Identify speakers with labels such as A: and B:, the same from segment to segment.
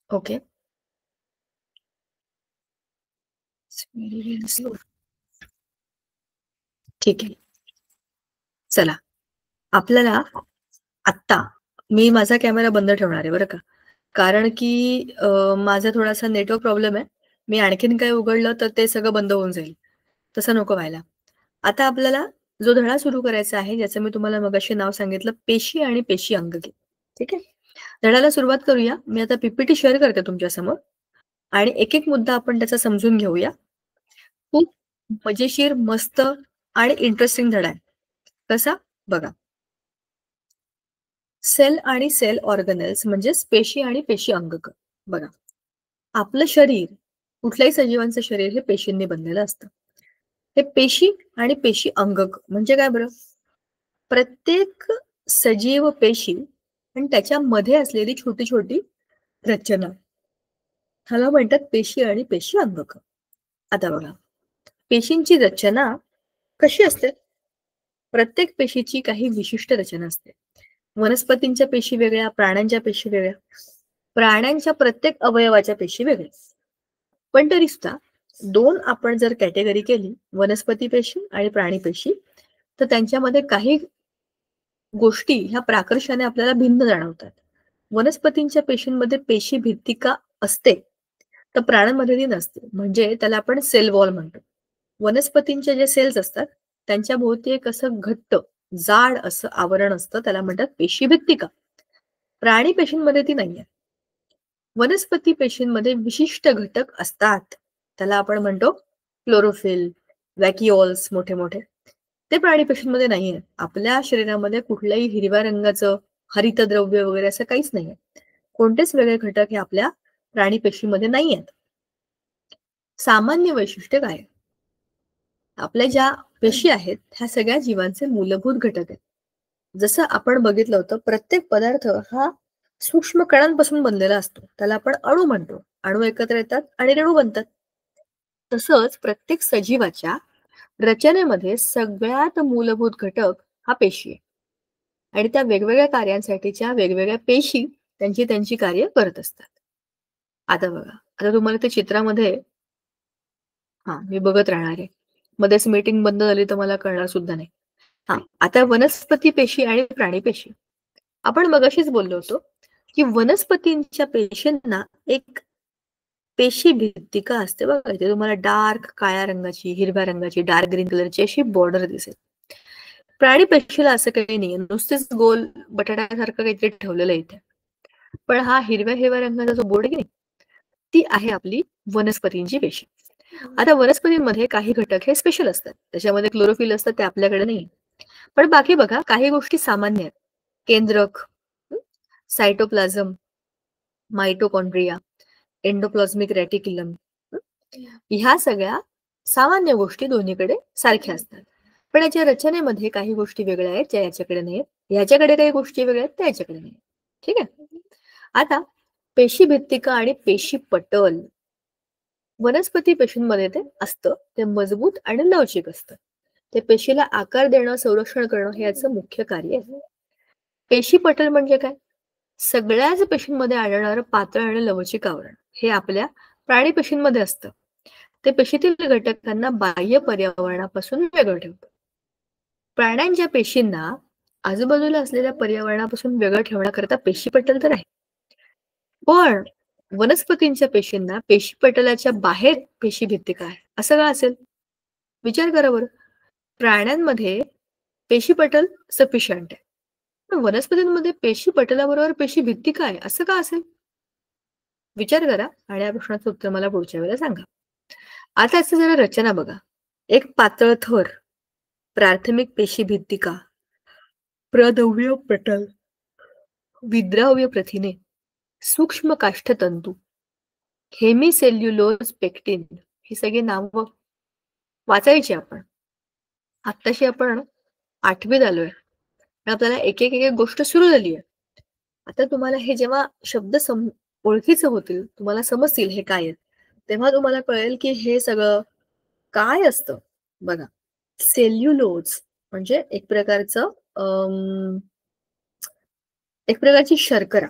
A: Okay. Slow. ठीक आहे. चला, आपल्याला आत्ता मी माझा कॅमेरा बंद ठेवणार आहे बरं का. कारण की माझा थोडासा नेटवर्क प्रॉब्लेम आहे. मी आणखीन काही उघडलं तर ते सगळं बंद होऊन जाईल. तसं नको व्हायला. आता आपल्याला जो धडा सुरू करायचा आहे, ज्याचं मी तुम्हाला मगाशी नाव सांगितलं, पेशी आणि पेशी अंगके. ठीक आहे? धड्याला सुरुवात करूया. मी आता पीपीटी शेअर करते तुमच्यासमोर आणि एक-एक मुद्दा आपण त्याचा समजून घेऊया. खूप मजेशीर, मस्त आणि इंटरेस्टिंग धडा आहे. कसा? बघा. सेल आणि सेल ऑर्गनेल्स म्हणजेच पेशी आणि पेशी अंगक. बघा, आपलं शरीर, कुठल्याही सजीवांचं शरीर हे पेशींनी बनलेलं असतं. हे पेशी आणि पेशी अंगक म्हणजे काय बरं? प्रत्येक सजीव पेशी आणि त्याच्यामध्ये असलेली छोटी छोटी रचना, ह्याला म्हणतात पेशी आणि पेशी अंगक. आता बघा, पेशींची रचना कशी असते? प्रत्येक पेशीची काही विशिष्ट रचना असते. वनस्पतींच्या पेशी वेगळ्या, प्राण्यांच्या पेशी वेगळ्या, प्राण्यांच्या प्रत्येक अवयवाच्या पेशी वेगळ्या. पण तरी सुद्धा दोन आपण जर कॅटेगरी केली, वनस्पती पेशी आणि प्राणी पेशी, तर त्यांच्यामध्ये काही गोष्टी ह्या प्राकर्षाने आपल्याला भिन्न जाणवतात. वनस्पतींच्या पेशींमध्ये पेशी भित्तिका असते, तर प्राण्यांमध्ये ती नसते. म्हणजे त्याला आपण सेल वॉल म्हणतो. वनस्पतींचे जे सेल्स असतात, त्यांच्या भोवती एक असं घट्ट, जाड असं आवरण असतं, त्याला म्हणतात पेशी भित्तिका. प्राणी पेशींमध्ये ती नाहीये. वनस्पती पेशींमध्ये विशिष्ट घटक असतात, त्याला आपण म्हणतो क्लोरोफिल, वॅक्युओल्स मोठे मोठे. ते प्राणी पेशींमध्ये नाहीये. आपल्या शरीरामध्ये कुठल्याही हिरव्या रंगाचं हरितद्रव्य वगैरे असं काहीच नाहीये. कोणतेच वेगळे घटक हे आपल्या प्राणी पेशीमध्ये नाहीयेत. सामान्य वैशिष्ट्य काय? आपल्या ज्या पेशी आहेत, ह्या सगळ्या जीवांचे मूलभूत घटक आहेत. जसं आपण बघितलं होतं, प्रत्येक पदार्थ हा सूक्ष्म कणांपासून बनलेला असतो. त्याला आपण अणू म्हणतो. अणू एकत्र येतात आणि रेणू बनतात. तसंच प्रत्येक सजीवाच्या रचनेमध्ये सगळ्यात मूलभूत घटक हा पेशी आहे. आणि त्या वेगवेगळ्या कार्यांसाठीच्या वेगवेगळ्या पेशी त्यांची त्यांची कार्य करत असतात. आता बघा, आता तुम्हाला ते चित्रामध्ये मी बघत राहणार आहे. मध्येच मीटिंग बंद झाली तर मला कळणार सुद्धा नाही. आता वनस्पती पेशी आणि प्राणी पेशी. आपण मगाशीच बोललो होतो, की वनस्पतींच्या पेशींना एक पेशी भित्तिका असते बघा. इथे तुम्हाला डार्क काळ्या रंगाची, हिरव्या रंगाची, डार्क ग्रीन कलरची अशी बॉर्डर दिसेल. प्राणी पेशीला असं काही नाहीये. नुसतेच गोल बटाट्यासारखं काहीतरी ठेवलेलं आहे इथे. पण हा हिरव्या हिरव्या रंगाचा जो बोर्ड आहे की नाही, ती आहे आपली वनस्पतींची पेशी. आता वनस्पतींमध्ये काही घटक हे स्पेशल असतात. त्याच्यामध्ये क्लोरोफिल असतं, ते आपल्याकडे नाही. पण बाकी बघा, काही गोष्टी सामान्य आहेत. केंद्रक, सायटोप्लाझम, मायटोकॉन्ड्रिया, एंडोप्लाझ्मिक रेटिक्युलम, ह्या सगळ्या सामान्य गोष्टी दोन्हीकडे सारख्या असतात. पण याच्या रचनेमध्ये काही गोष्टी वेगळ्या आहेत, ज्या याच्याकडे नाहीत. ह्याच्याकडे काही गोष्टी वेगळ्या आहेत, त्या याच्याकडे नाहीत. ठीक आहे? आता पेशी भित्तिका आणि पेशी पटल, वनस्पती पेशींमध्ये ते असतं. ते मजबूत आणि लवचिक असतं. ते पेशीला आकार देणं, संरक्षण करणं हे याचं मुख्य कार्य आहे. पेशी पटल म्हणजे काय? सगळ्याच पेशींमध्ये आढळणारं पातळ आणि लवचिक आवरण हे आपल्या प्राणी पेशींमध्ये असतं. ते पेशीतील घटकांना बाह्य पर्यावरणापासून वेगळं ठेवतं. प्राण्यांच्या पेशींना आजूबाजूला असलेल्या पर्यावरणापासून वेगळं ठेवण्याकरता पेशीपटल तर आहे. पण वनस्पतींच्या पेशींना पेशीपटलाच्या बाहेर पेशी भित्तिका आहे. असं का असेल? विचार करा बरं. प्राण्यांमध्ये पेशीपटल सफिशियंट आहे. पण वनस्पतींमध्ये पेशीपटलाबरोबर पेशी भित्तिका आहे. असं का असेल? विचार करा आणि या प्रश्नाचं उत्तर मला पुढच्या वेळेला सांगा. आता याची जरा रचना बघा. एक पातळ थर, प्राथमिक पेशी भित्तिका, प्रद्रव्य पटल, विद्राव्य प्रथिने, सूक्ष्म काष्ठतंतू, हेमिसेल्युलोज पेक्टिन, ही सगळी नावं वाचायची आपण. आत्ताशी आपण 8वीत आलोय. आपल्याला एक एक एक गोष्ट सुरू झाली आहे. आता तुम्हाला हे जेव्हा शब्द ओळखीचे होतील, तुम्हाला समजतील हे काय आहेत, तेव्हा तुम्हाला कळेल की हे सगळं काय असतं. बघा, सेल्युलोज म्हणजे एक प्रकारचं एक प्रकारची शर्करा.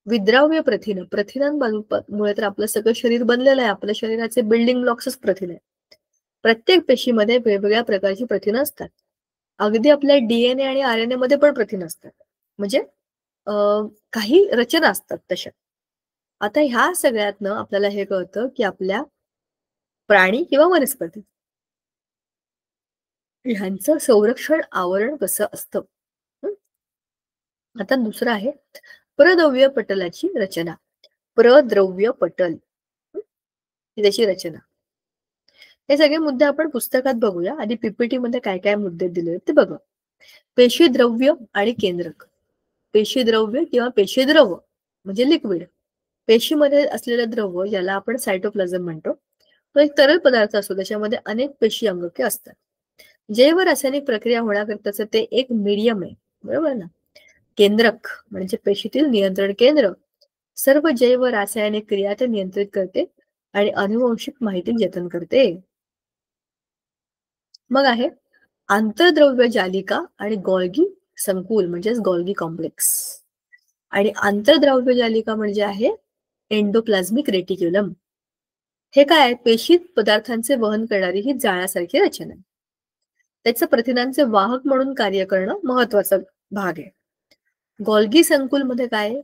A: विद्राव्य प्रथिनं, प्रथिनांमुळे तर आपलं सगळं शरीर बनलेलं आहे. आपल्या शरीराचे बिल्डिंग ब्लॉक्सच प्रथिन आहे. प्रत्येक पेशीमध्ये वेगवेगळ्या प्रकारची प्रथिनं असतात. अगदी आपल्या DNA आणि RNA मध्ये पण प्रथिनं असतात. म्हणजे काही रचना असतात तशा. आता ह्या सगळ्यातनं आपल्याला हे कळतं की आपल्या प्राणी किंवा वनस्पती ह्यांचं संरक्षण आवरण कसं असतं. आता दुसरं आहे प्रद्रव्य पटलाची रचना. प्रद्रव्य पटल ही त्याची रचना. हे सगळे मुद्दे आपण पुस्तकात बघूया. आधी PPT मध्ये काय काय मुद्दे दिले ते बघा. पेशीद्रव्य आणि केंद्रक. पेशीद्रव्य किंवा पेशीद्रव म्हणजे लिक्विड. पेशीमध्ये असलेलं द्रव ज्याला आपण सायटोप्लाझम म्हणतो, तो एक तरल पदार्थ असतो. त्याच्यामध्ये अनेक पेशी अंगके असतात. जैव रासायनिक प्रक्रिया होण्याकरताच ते एक मीडियम आहे, बरोबर ना. केंद्रक म्हणजे पेशीतील नियंत्रण केंद्र. सर्व जैव रासायनिक क्रिया ते नियंत्रित करते आणि अनुवंशिक माहिती जतन करते. मग आहे आंतरद्रव्य जालिका आणि गोल्गी संकुल म्हणजेच गोल्गी कॉम्प्लेक्स. आणि आंतरद्रव्य जालिका म्हणजे आहे एंडोप्लाझ्मिक रेटिक्युलम. हे काय, पेशीत पदार्थांचे वहन करणारी ही जाळ्यासारखी रचना आहे. त्याचं प्रथिनांचे वाहक म्हणून कार्य करणं महत्वाचा भाग आहे. गोल्गी संकुल मध्ये काय,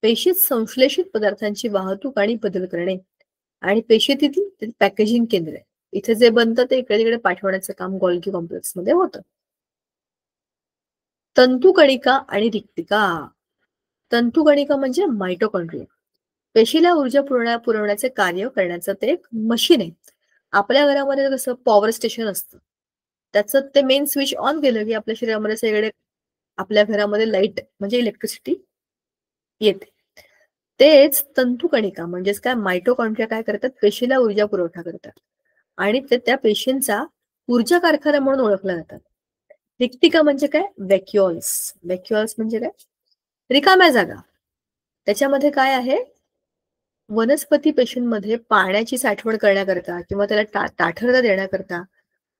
A: पेशीत संश्लेषित पदार्थांची वाहतूक आणि बदल करणे आणि पेशीतील पॅकेजिंग केंद्र आहे. इथे जे बनतं ते इकडे तिकडे पाठवण्याचं काम गोल्गी कॉम्प्लेक्स मध्ये होतं. तंतुकणिका आणि रिक्तिका. तंतुकणिका म्हणजे मायटोकॉन्ड्रिया. पेशीला ऊर्जा पुरवण्याचे कार्य करण्याचं ते एक मशीन आहे. आपल्या घरामध्ये कसं पॉवर स्टेशन असतं, त्याचं ते मेन स्विच ऑन केलं की आपल्या शरीरामध्ये सगळे आपल्या घरामध्ये लाईट म्हणजे इलेक्ट्रिसिटी येते. तेच तंतुकणिका म्हणजेच काय, मायटोकॉन्ड्रिया काय करतात, पेशीला ऊर्जा पुरवठा करतात आणि ते त्या पेशींचा ऊर्जा कारखाना म्हणून ओळखला जातात. रिक्तिका म्हणजे काय, व्हॅक्युअल्स. व्हॅक्युअल्स म्हणजे काय, रिकाम्या जागा. त्याच्यामध्ये काय आहे, वनस्पती पेशींमध्ये पाण्याची साठवण करण्याकरता किंवा त्याला ताठरता देण्याकरता,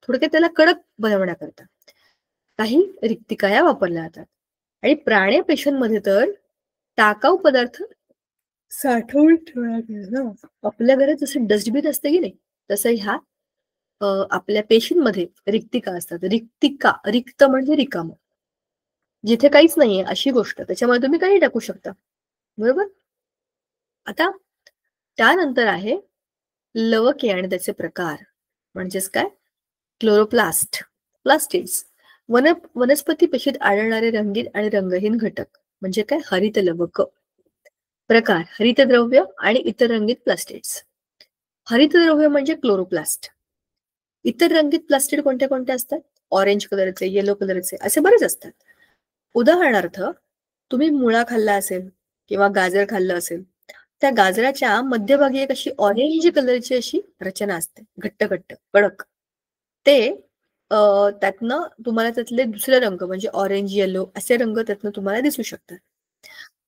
A: थोडक्यात त्याला कडक बनवण्याकरता काही रिक्तिका या वापरल्या जातात. आणि प्राणी पेशींमध्ये तर टाकाऊ पदार्थ साठवून ठेवण्याकरता आपल्या घरात जसं डस्टबिन असते की नाही, तसं ह्या आपल्या पेशींमध्ये रिक्तिका असतात. रिक्तिका, रिक्त म्हणजे रिकाम, जिथे काहीच नाहीये अशी गोष्ट, त्याच्यामध्ये तुम्ही काही टाकू शकता, बरोबर. आता त्यानंतर आहे लवके आणि त्याचे प्रकार. म्हणजेच काय, क्लोरोप्लास्ट, प्लास्टिड्स. वनस्पती पेशीत आढळणारे रंगीत आणि रंगहीन घटक म्हणजे काय, हरित लवक. प्रकार, हरितद्रव्य आणि इतर रंगीत प्लास्टिड्स. हरितद्रव्य म्हणजे क्लोरोप्लास्ट. इतर रंगीत प्लास्टिड कोणते कोणते असतात, ऑरेंज कलरचे, येलो कलरचे, असे बरेच असतात. उदाहरणार्थ, तुम्ही मुळा खाल्ला असेल किंवा गाजर खाल्लं असेल, त्या गाजराच्या मध्यभागी एक अशी ऑरेंज कलरची अशी रचना असते, घट्ट घट्ट कडक. ते त्यातनं तुम्हाला त्यातले दुसरे रंग म्हणजे ऑरेंज, येलो असे रंग त्यातनं तुम्हाला दिसू शकतात.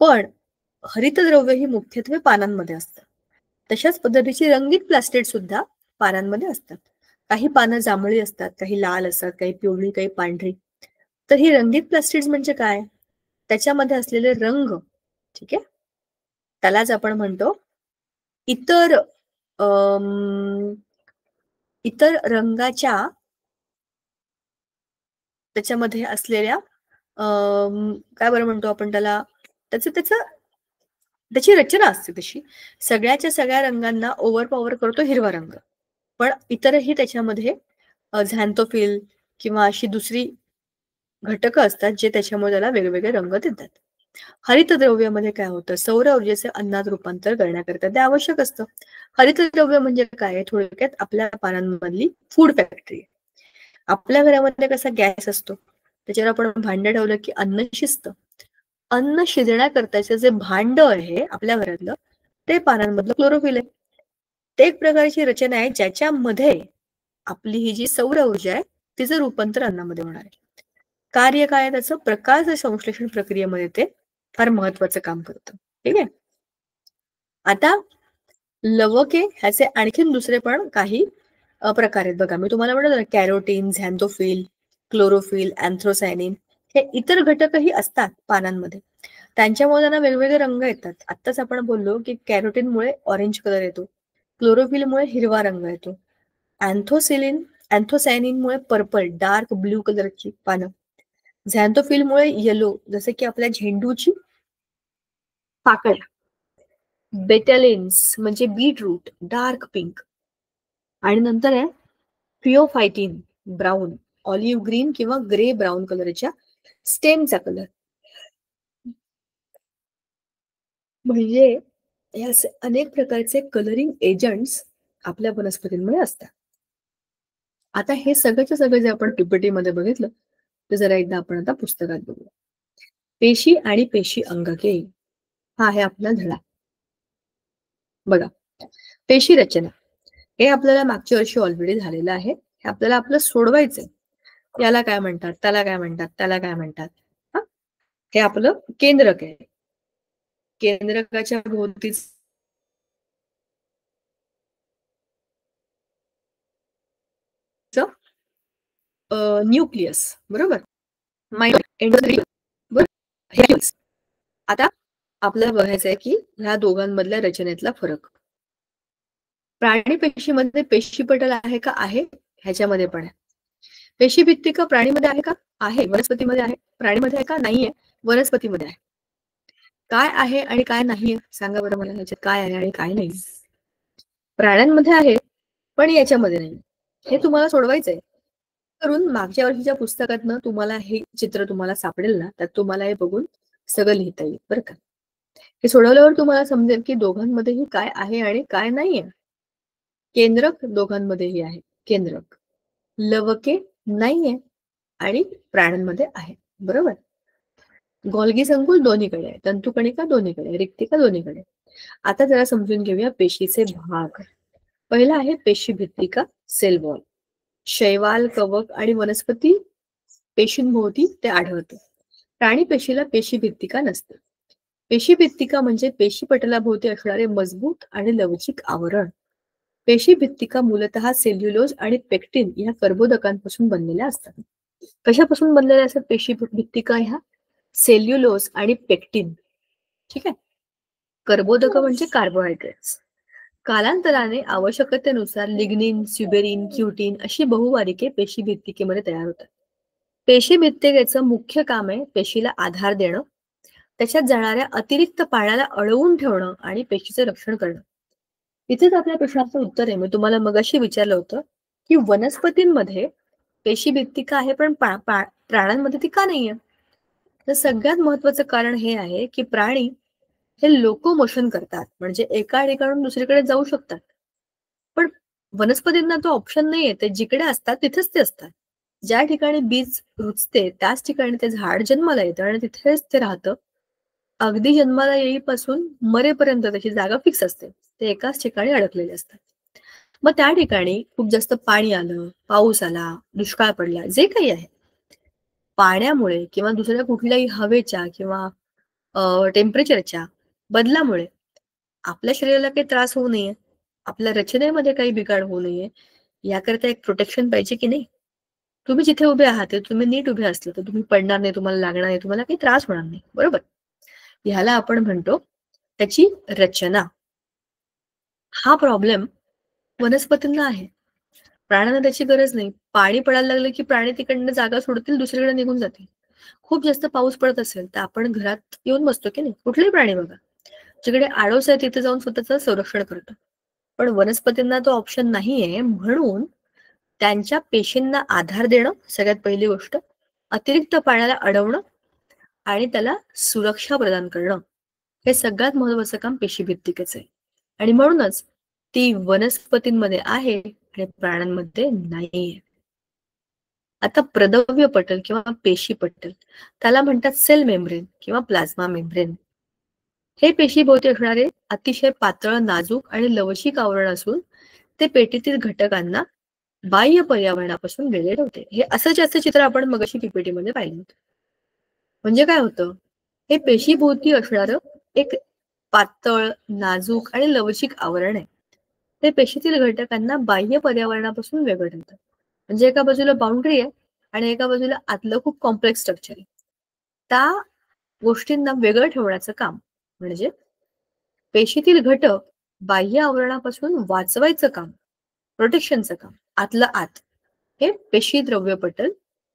A: पण हरितद्रव्य ही मुख्यत्वे पानांमध्ये असतात. तशाच पद्धतीची रंगीत प्लास्टिड सुद्धा पानांमध्ये असतात. काही पानं जांभळी असतात, काही लाल असतात, काही पिवळी, काही पांढरी. तर ही रंगीत प्लास्टिड्स म्हणजे काय, त्याच्यामध्ये असलेले रंग, ठीक आहे, त्यालाच आपण म्हणतो इतर इतर रंगाच्या त्याच्यामध्ये असलेल्या काय बरं म्हणतो आपण त्याला, त्याची रचना असते तशी. सगळ्याच्या सगळ्या रंगांना ओव्हरपॉवर करतो हिरवा रंग, पण इतरही त्याच्यामध्ये झॅन्थोफिल किंवा अशी दुसरी घटकं असतात जे त्याच्यामुळे त्याला वेगवेगळे रंग देतात. हरितद्रव्यामध्ये काय होतं, सौर ऊर्जेचे अन्नात रूपांतर करण्याकरता ते आवश्यक असतं. हरितद्रव्य म्हणजे काय, थोडक्यात आपल्या पानांमधली फूड फॅक्टरी. आपल्या घरामध्ये कसा गॅस असतो, त्याच्यावर आपण भांड ठेवलं की अन्न शिजतं. अन्न शिजण्याकरताचे जे भांड आहे आपल्या घरातलं, ते पानांमधलं क्लोरोफिल आहे. ते एक प्रकारची रचना आहे ज्याच्यामध्ये आपली ही जी सौर ऊर्जा आहे तिचं रूपांतर अन्नामध्ये होणार आहे. कार्य काय, त्याचं प्रकाश संश्लेषण प्रक्रियेमध्ये ते फार महत्वाचं काम करतं. ठीक आहे. आता लवके ह्याचे आणखीन दुसरे पण काही प्रकार आहेत बघा. मी तुम्हाला म्हणलं ना, कॅरोटीन, झॅन्थोफिल, क्लोरोफिल, अँथ्रोसायनिन हे इतर घटकही असतात पानांमध्ये. त्यांच्यामुळे त्यांना वेगवेगळे रंग येतात. आत्ताच आपण बोललो की कॅरोटीनमुळे ऑरेंज कलर येतो, क्लोरोफिलमुळे हिरवा रंग येतो, अँथोसायनिनमुळे पर्पल डार्क ब्ल्यू कलरची पानं, झॅन्थोफिलमुळे येलो जसे की आपल्या झेंडूची पाकळ्या, बेटॅलिन्स म्हणजे बीटरूट डार्क पिंक, आणि नंतर आहे फिओफायटिन ब्राऊन, ऑलिव्ह ग्रीन किंवा ग्रे ब्राऊन कलरच्या स्टेमचा कलर. म्हणजे हे असे अनेक प्रकारचे कलरिंग एजंट्स आपल्या वनस्पतींमध्ये असतात. आता हे सगळंच्या सगळं जे आपण PPT मध्ये बघितलं ते जरा एकदा आपण आता पुस्तकात बघूया. पेशी आणि पेशी अंगके हा आहे आपला धडा. बघा, पेशी रचना हे आपल्याला मागच्या वर्षी ऑलरेडी झालेलं आहे. हे आपल्याला आपलं सोडवायचंय. याला काय म्हणतात, त्याला काय म्हणतात, त्याला काय म्हणतात. हे आपलं केंद्रक आहे. केंद्रकाच्या भोवतीच न्यूक्लियस, बरोबर, बरोबर. आता आपल्याला बघायचं आहे की ह्या दोघांमधल्या रचनेतला फरक. प्राणी पेशीमध्ये पेशीपटल आहे का? आहे. ह्याच्यामध्ये पण आहे. पेशी भित्तिका प्राणीमध्ये आहे का? आहे. वनस्पतीमध्ये आहे. प्राणीमध्ये आहे का? नाहीये. वनस्पतीमध्ये आहे. काय आहे आणि काय नाहीये सांगा बरं मला. ह्याच्यात काय आहे आणि काय नाही? प्राण्यांमध्ये आहे पण याच्यामध्ये नाही. हे तुम्हाला सोडवायचंय. करून मागच्या वर्षीच्या पुस्तकातनं तुम्हाला हे चित्र तुम्हाला सापडेल ना, त्यात तुम्हाला हे बघून सगळं लिहिता येईल बरं का. हे सोडवल्यावर तुम्हाला समजेल की दोघांमध्येही काय आहे आणि काय नाहीये. केंद्रक दोघांमध्येही आहे. केंद्रक लवके नाहीये आणि प्राण्यांमध्ये आहे, बरोबर. गोल्गी संकुल दोन्हीकडे आहे, तंतुकणिका दोन्हीकडे, रिक्तिका दोन्हीकडे. आता जरा समजून घेऊया पेशीचे भाग. पहिला आहे पेशी भित्तिका, सेल वॉल. शैवाल, कवक आणि वनस्पती पेशींभोवती ते आढळतं. प्राणी पेशीला पेशी भित्तिका नसते. पेशी भित्तिका म्हणजे पेशी पटलाभोवती असणारे मजबूत आणि लवचिक आवरण. पेशी भित्तिका मूलतः सेल्युलोज आणि पेक्टिन या कर्बोदकांपासून बनलेल्या असतात. कशापासून बनलेल्या असतात पेशी भित्तिका ह्या? सेल्युलोज आणि पेक्टिन. ठीक आहे. कर्बोदक म्हणजे कार्बोहायड्रेट्स. कालांतराने आवश्यकतेनुसार लिग्निन, स्युबेरिन, क्युटिन अशी बहुवारिके पेशी भित्तिकेमध्ये तयार होतात. पेशी भित्तिकेचं मुख्य काम आहे पेशीला आधार देणं, त्याच्यात जाणाऱ्या अतिरिक्त पाण्याला अडवून ठेवणं आणि पेशीचं रक्षण करणं. इथेच आपल्या प्रश्नाचं उत्तर आहे. मी तुम्हाला मगाशी विचारलं होतं की वनस्पतींमध्ये पेशी भित्तिका आहे पण प्राण्यांमध्ये ती का नाहीये? तर सगळ्यात महत्वाचं कारण हे आहे की प्राणी हे लोकोमोशन करतात, म्हणजे एका ठिकाणून दुसरीकडे जाऊ शकतात. पण वनस्पतींना तो ऑप्शन नाहीये. ते जिकडे असतात तिथेच ते असतात. ज्या ठिकाणी बीज रुजते त्याच ठिकाणी ते झाड जन्माला येतं आणि तिथेच ते राहतं. अगदी जन्माला येईपासून मरेपर्यंत त्याची जागा फिक्स असते. ते एकाच ठिकाणी अडकलेले असतात. मग त्या ठिकाणी खूप जास्त पाणी आलं, पाऊस आला, दुष्काळ पडला, जे काही आहे, पाण्यामुळे किंवा दुसऱ्या कुठल्याही हवेच्या किंवा टेम्परेचरच्या बदलामुळे आपल्या शरीराला काही त्रास होऊ नये, आपल्या रचनेमध्ये काही बिघाड होऊ नये, याकरता एक प्रोटेक्शन पाहिजे की नाही. तुम्ही जिथे उभे आहात तुम्ही नीट उभे असले तर तुम्ही पडणार नाही, तुम्हाला लागणार नाही, तुम्हाला काही त्रास होणार नाही, बरोबर. ह्याला आपण म्हणतो त्याची रचना. हा प्रॉब्लेम वनस्पतींना आहे, प्राण्यांना त्याची गरज नाही. पाणी पडायला लागलं की प्राणी तिकडनं जागा सोडतील, दुसरीकडे निघून जातील. खूप जास्त पाऊस पडत असेल तर आपण घरात येऊन बसतो की नाही. कुठलेही प्राणी बघा, जिकडे आडोस आहे तिथे जाऊन स्वतःचं संरक्षण करतो. पण वनस्पतींना तो ऑप्शन नाहीये, म्हणून त्यांच्या पेशींना आधार देणं सगळ्यात पहिली गोष्ट, अतिरिक्त पाण्याला अडवणं आणि त्याला सुरक्षा प्रदान करणं, हे सगळ्यात महत्वाचं काम पेशी भित्तिकेचं आहे. आणि म्हणूनच ती वनस्पतींमध्ये आहे आणि प्राण्यांमध्ये नाहीये. आता प्रदव्य पटल किंवा पेशी पटल त्याला म्हणतात सेल मेम्ब्रेन किंवा प्लाझ्मा मेम्ब्रेन. हे पेशीभोवती असणारे अतिशय पातळ, नाजूक आणि लवचिक आवरण असून ते पेटीतील घटकांना बाह्य पर्यावरणापासून वेगळे ठेवते. हे असं जास्त चित्र आपण मगाशी PPT मध्ये पाहिलं होतं. म्हणजे काय होतं, हे पेशीभोवती असणारं एक पातळ, नाजूक आणि लवचिक आवरण आहे. ते पेशीतील घटकांना बाह्य पर्यावरणापासून वेगळं ठेवतं. म्हणजे एका बाजूला बाउंड्री आहे आणि एका बाजूला आतलं खूप कॉम्प्लेक्स स्ट्रक्चर आहे. त्या गोष्टींना वेगळं ठेवण्याचं काम, म्हणजे पेशीतील घटक बाह्य आवरणापासून वाचवायचं काम, प्रोटेक्शनचं काम, आतलं आत हे पेशी द्रव्यपटल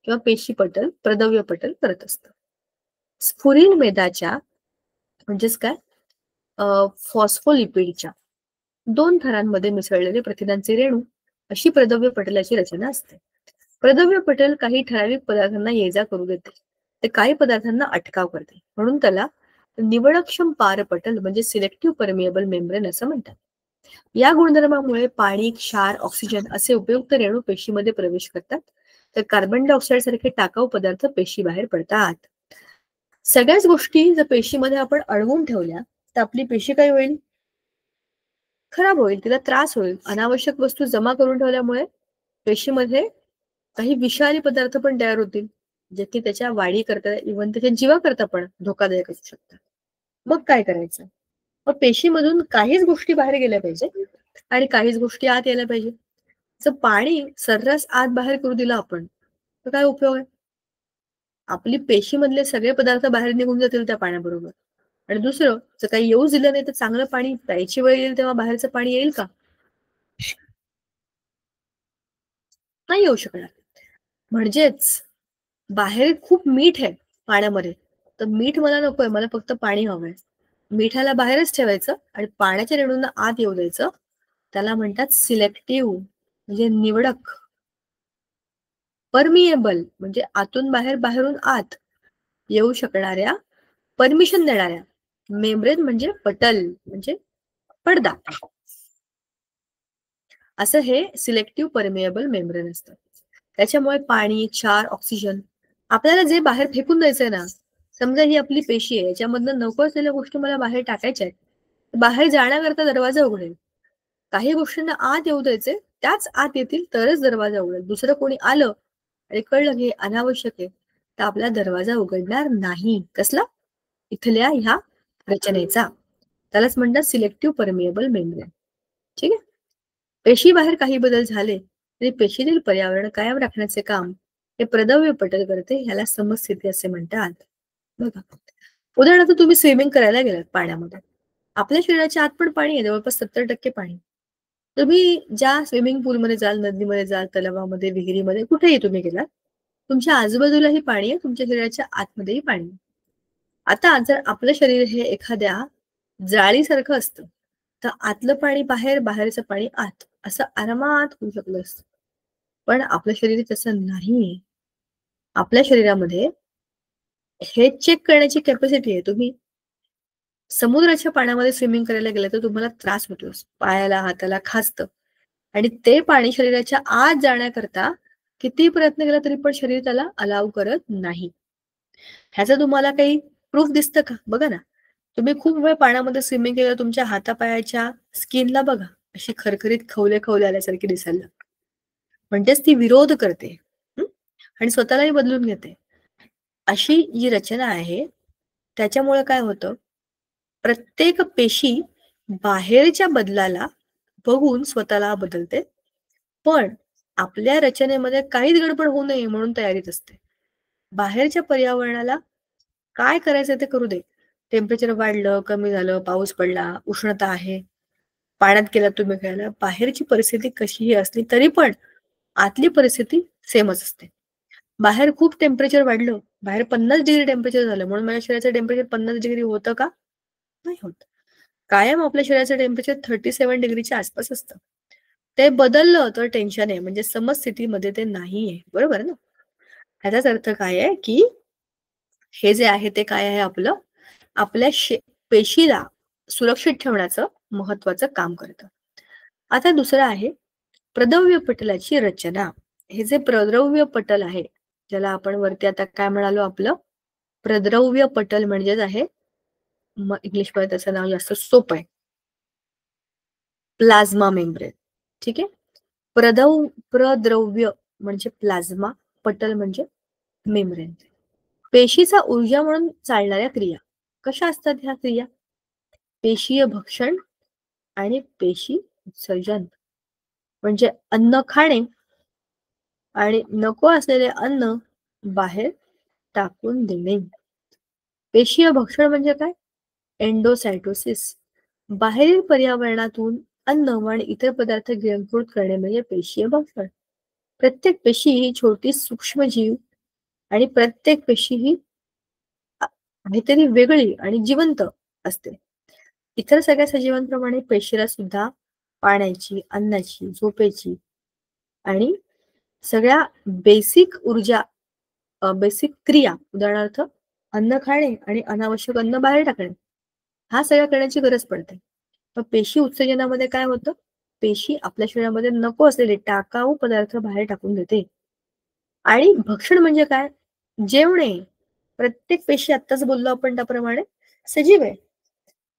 A: किंवा पेशीपटल, प्रद्रव्यपटल करत असतं. स्फुरील मेदाच्या म्हणजेच काय, फॉस्फोलिपिडच्या 2 थरांमध्ये मिसळलेले प्रथिनांचे रेणू अशी प्रद्रव्य पटलाची रचना असते. प्रद्रव्य पटल काही ठराविक पदार्थांना ये-जा करू देते, ते काही पदार्थांना अटकाव करते, म्हणून त्याला निवडक्षम पारपटल म्हणजे सिलेक्टिव्ह परमिएबल मेम्ब्रेन असं म्हणतात. या गुणधर्मामुळे पाणी, क्षार, ऑक्सिजन असे उपयुक्त रेणू पेशीमध्ये प्रवेश करतात, तर कार्बन डायऑक्साईड सारखे टाकाऊ पदार्थ पेशी बाहेर पडतात. सगळ्याच गोष्टी जर पेशीमध्ये आपण अडवून ठेवल्या तर आपली पेशी काय होईल, खराब होईल, तिला त्रास होईल. अनावश्यक वस्तू जमा करून ठेवल्यामुळे पेशीमध्ये काही विषारी पदार्थ पण तयार होतील, जे की त्याच्या वाढीकरता, इव्हन त्याच्या जीवाकरता पण धोकादायक असू शकतात. मग काय करायचं? मग पेशीमधून काहीच गोष्टी बाहेर गेल्या पाहिजे आणि काहीच गोष्टी आत यायला पाहिजे. जर पाणी सर्रास आत बाहेर करू दिलं आपण तर काय उपयोग आहे? आपली पेशीमधले सगळे पदार्थ बाहेर निघून जातील त्या पाण्याबरोबर. आणि दुसरं, जर काही येऊच दिलं नाही तर चांगलं पाणी प्यायची वेळ येईल तेव्हा बाहेरचं पाणी येईल का? नाही येऊ शकणार. म्हणजेच बाहेर खूप मीठ आहे पाण्यामध्ये, तर मीठ मला नकोय, मला फक्त पाणी हवंय. मिठाला बाहेरच ठेवायचं आणि पाण्याच्या रेणूंना आत येऊ द्यायचं. त्याला म्हणतात सिलेक्टिव्ह म्हणजे निवडक. परमिएबल म्हणजे आतून बाहेर, बाहेरून आत येऊ शकणाऱ्या, परमिशन देणाऱ्या. मेम्ब्रेन म्हणजे पटल म्हणजे पडदा. असं हे सिलेक्टिव्ह परमिएबल मेम्ब्रेन असतं. त्याच्यामुळे पाणी, क्षार, ऑक्सिजन आपल्याला जे बाहेर फेकून द्यायचंय ना, समजा ही आपली पेशी आहे, याच्यामधनं नको असलेल्या गोष्टी मला बाहेर टाकायच्या आहेत, बाहेर जाण्याकरता दरवाजा उघडेल. काही गोष्टींना आत येऊ द्यायचे, त्याच आत येतील तरच दरवाजा उघडेल. दुसरं कोणी आलं आणि कळलं की हे अनावश्यक आहे, तर आपला दरवाजा उघडणार नाही. कसला? इथल्या ह्या रचनेचा. त्यालाच म्हणतात सिलेक्टिव्ह परमिएबल मेम्ब्रेन. ठीक आहे. पेशी बाहेर काही बदल झाले तरी पेशीतील पर्यावरण कायम राखण्याचे काम हे प्रद्रव्य पटल करते. ह्याला समस्थिती असे म्हणतात. बघा, उदाहरणार्थ तुम्ही स्विमिंग करायला गेलात पाण्यामध्ये, आपल्या शरीराच्या आत पण पाणी आहे, जवळपास 70% पाणी. तुम्ही ज्या स्विमिंग पूलमध्ये जाल, नदीमध्ये जाल, तलावामध्ये, विहिरीमध्ये, कुठेही तुम्ही गेलात, तुमच्या आजूबाजूलाही पाणी आहे, तुमच्या शरीराच्या आतमध्येही पाणी आहे. आता जर आपलं शरीर हे एखाद्या जाळीसारखं असतं, तर आतलं पाणी बाहेर, बाहेरचं पाणी आत, असं आरामात होऊ शकलं असतं. पण आपलं शरीर तसं नाहीये. आपल्या शरीरामध्ये हे चेक करण्याची कॅपॅसिटी आहे. तुम्ही समुद्राच्या पाण्यामध्ये स्विमिंग करायला गेलं तर तुम्हाला त्रास होतो. पायाला, हाताला खाजतं आणि ते पाणी शरीराच्या आत जाण्याकरता कितीही प्रयत्न केला तरी पण शरीर त्याला अलाव करत नाही. ह्याचं तुम्हाला काही प्रूफ दिसतं का? बघा ना. तुम्ही खूप वेळ पाण्यामध्ये स्विमिंग केलं, तुमच्या हातापायाच्या स्किनला बघा, अशी खरखरीत खवले आल्यासारखी दिसायला लागते. म्हणजेच ती विरोध करते. हं? आणि स्वतःलाही बदलून घेते. अशी जी रचना आहे, त्याच्यामुळे काय होतं, प्रत्येक पेशी बाहेरच्या बदलाला बघून स्वतःला बदलते. पण आपल्या रचनेमध्ये काहीच गडबड होऊ नये म्हणून तयारीत असते. बाहेरच्या पर्यावरणाला काय करायचं ते करू दे. टेम्परेचर वाढलं, कमी झालं, पाऊस पडला, उष्णता आहे, पाण्यात गेलात तुम्ही खेळायला, बाहेरची परिस्थिती कशीही असली तरी पण आतली परिस्थिती सेमच असते. बाहेर खूप टेम्परेचर वाढलं, बाहेर 50 डिग्री टेम्परेचर झालं म्हणून माझ्या शरीराचं टेम्परेचर 50 डिग्री होतं का? नाही होत. कायम आपल्या शरीराचं टेम्परेचर 37 डिग्रीच्या आसपास असतं. ते बदललं तर टेन्शन आहे, म्हणजे समस्थितीमध्ये ते नाहीये. बरोबर ना? ह्याचाच अर्थ काय आहे, की हे जे आहे ते काय आहे आपलं, आपल्या पेशीला सुरक्षित ठेवण्याचं महत्वाचं काम करतं. आता दुसरं आहे प्रद्रव्य पटलाची रचना. हे जे प्रद्रव्य पटल आहे, ज्याला आपण वरती आता काय म्हणालो, आपलं प्रद्रव्य पटल म्हणजेच आहे, इंग्लिशमध्ये त्याचं नाव जास्त सोपं आहे, प्लाझ्मा मेम्ब्रेन. ठीक आहे. प्रद्रव्य म्हणजे प्लाझ्मा, पटल म्हणजे मेम्ब्रेन. पेशीचा ऊर्जा म्हणून चालणाऱ्या क्रिया कशा असतात? ह्या क्रिया पेशीय भक्षण आणि पेशी उत्सर्जन, म्हणजे अन्न खाणे आणि नको असलेले अन्न बाहेर टाकून देणे. पेशीय भक्षण म्हणजे काय? एंडोसायटोसिस. बाहेरील पर्यावरणातून अन्न आणि इतर पदार्थ गिळंकृत करणे म्हणजे पेशीय भक्षण. प्रत्येक पेशी ही छोटी सूक्ष्मजीव आणि प्रत्येक पेशी ही काहीतरी वेगळी आणि जिवंत असते. इतर सगळ्या सजीवांप्रमाणे पेशीला सुद्धा पाण्याची, अन्नाची, झोपेची आणि सगळ्या बेसिक ऊर्जा, बेसिक क्रिया, उदाहरणार्थ अन्न खाणे आणि अनावश्यक अन्न बाहेर टाकणे, हा सगळ्या करण्याची गरज पडते. मग पेशी उत्सर्जनामध्ये काय होतं? पेशी आपल्या शरीरामध्ये नको असलेले टाकाऊ पदार्थ बाहेर टाकून देते. आणि भक्षण म्हणजे काय? जेवणे. प्रत्येक पेशी, आत्ताच बोललो आपण त्याप्रमाणे, सजीव आहे.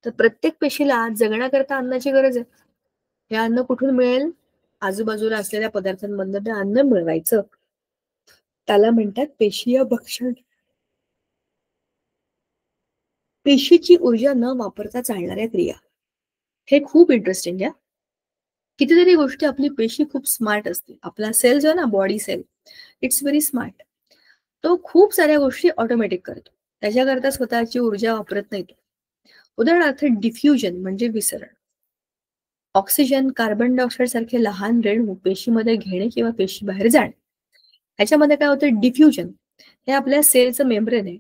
A: तर प्रत्येक पेशीला जगण्याकरता अन्नाची गरज आहे. हे अन्न कुठून मिळेल? आजूबाजूला असलेल्या पदार्थांमधनं ते अन्न मिळवायचं. त्याला म्हणतात पेशीय भक्षण. पेशीची ऊर्जा न वापरता चालणाऱ्या क्रिया. हे खूप इंटरेस्टिंग आहे. कितीतरी गोष्टी, आपली पेशी खूप स्मार्ट असते. आपला सेल जो आहे ना, body cell, it's very smart. तो खूप साऱ्या गोष्टी ऑटोमॅटिक करतो. त्याच्याकरता स्वतःची ऊर्जा वापरत नाही तो. उदाहरणार्थ डिफ्युजन म्हणजे विसरण. ऑक्सिजन, कार्बन डायऑक्साईड सारखे लहान रेणू पेशीमध्ये घेणे किंवा पेशी बाहेर जाणे. ह्याच्यामध्ये काय होतं? डिफ्युजन. हे आपल्या सेलचं मेम्ब्रेन आहे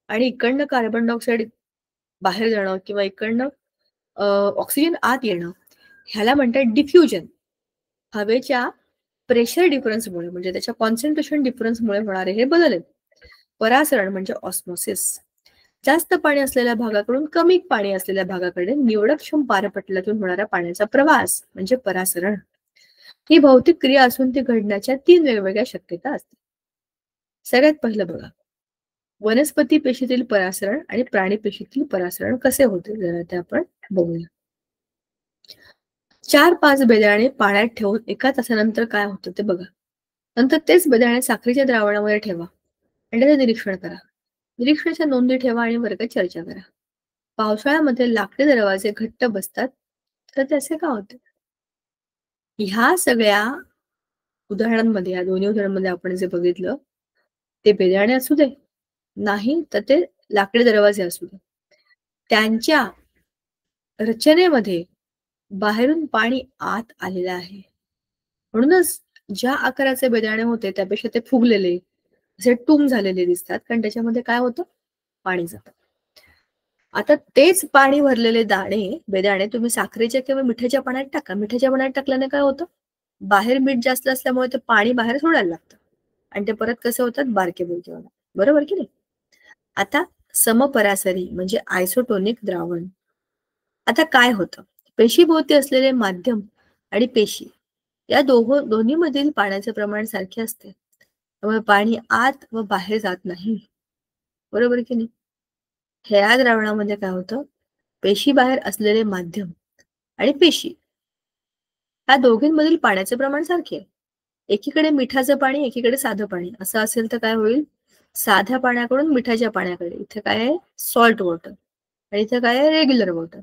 A: आणि इकडनं कार्बन डायऑक्साईड बाहेर जाणं किंवा इकडनं ऑक्सिजन आत येणं, ह्याला म्हणतात डिफ्युजन. हवेच्या प्रेशर डिफरन्समुळे, म्हणजे त्याच्या कॉन्सन्ट्रेशन डिफरन्समुळे होणारे हे बदल आहेत. परासरण म्हणजे ऑस्मोसिस. जास्त पाणी असलेल्या भागाकडून कमी पाणी असलेल्या भागाकडे निवडक्षम पारपटलातून होणारा पाण्याचा प्रवास म्हणजे परासरण. ही भौतिक क्रिया असून ती घडण्याच्या 3 वेगवेगळ्या शक्यता असतात. सगळ्यात पहिलं बघा, वनस्पती पेशीतील परासरण आणि प्राणी पेशीतील परासरण कसे होते, जरा ते आपण बघूया. 4-5 बेदाणे पाण्यात ठेवून 1 तासानंतर काय होतं ते बघा. नंतर तेच बेदाणे साखरेच्या द्रावणामध्ये ठेवा आणि त्याचे निरीक्षण करा. निरीक्षणाच्या नोंदी ठेवा आणि वर्गात चर्चा करा. पावसाळ्यामध्ये लाकडी दरवाजे घट्ट बसतात, तर त्याचे का होते? ह्या सगळ्या उदाहरणांमध्ये, या दोन्ही उदाहरणांमध्ये आपण जे बघितलं, ते बेदाणे असू दे, नाही तर ते लाकडी दरवाजे असू दे, त्यांच्या रचनेमध्ये बाहेरून पाणी आत आलेलं आहे. म्हणूनच ज्या आकाराचे बेदाणे होते त्यापेक्षा ते फुगलेले, असे टूम झालेले दिसतात, कारण त्याच्यामध्ये काय होतं? पाणी जातं. आता तेच पाणी भरलेले बेदाणे तुम्ही साखरेच्या किंवा मिठाच्या पाण्यात टाका. मिठाच्या पाण्यात टाकल्याने काय होतं? बाहेर मीठ जास्त असल्यामुळे ते पाणी बाहेर सोडायला लागतं आणि ते परत कसे होतात? बारके बुरके होतात. बरोबर की नाही? आता समपरासरी म्हणजे आयसोटोनिक द्रावण. आता काय होतं? पेशीभोवती असलेले माध्यम आणि पेशी या दोन्ही मधील पाण्याचे प्रमाण सारखे असते. त्यामुळे पाणी आत व बाहेर जात नाही. बरोबर की नाही? ह्या द्रावणामध्ये काय होतं? पेशी बाहेर असलेले माध्यम आणि पेशी या दोघींमधील पाण्याचे प्रमाण सारखे आहे. एकीकडे मिठाचं पाणी, एकीकडे साधं पाणी असं असेल तर काय होईल? साध्या पाण्याकडून मिठाच्या पाण्याकडे. इथे काय आहे? Salt water. आणि इथे काय आहे? Regular water.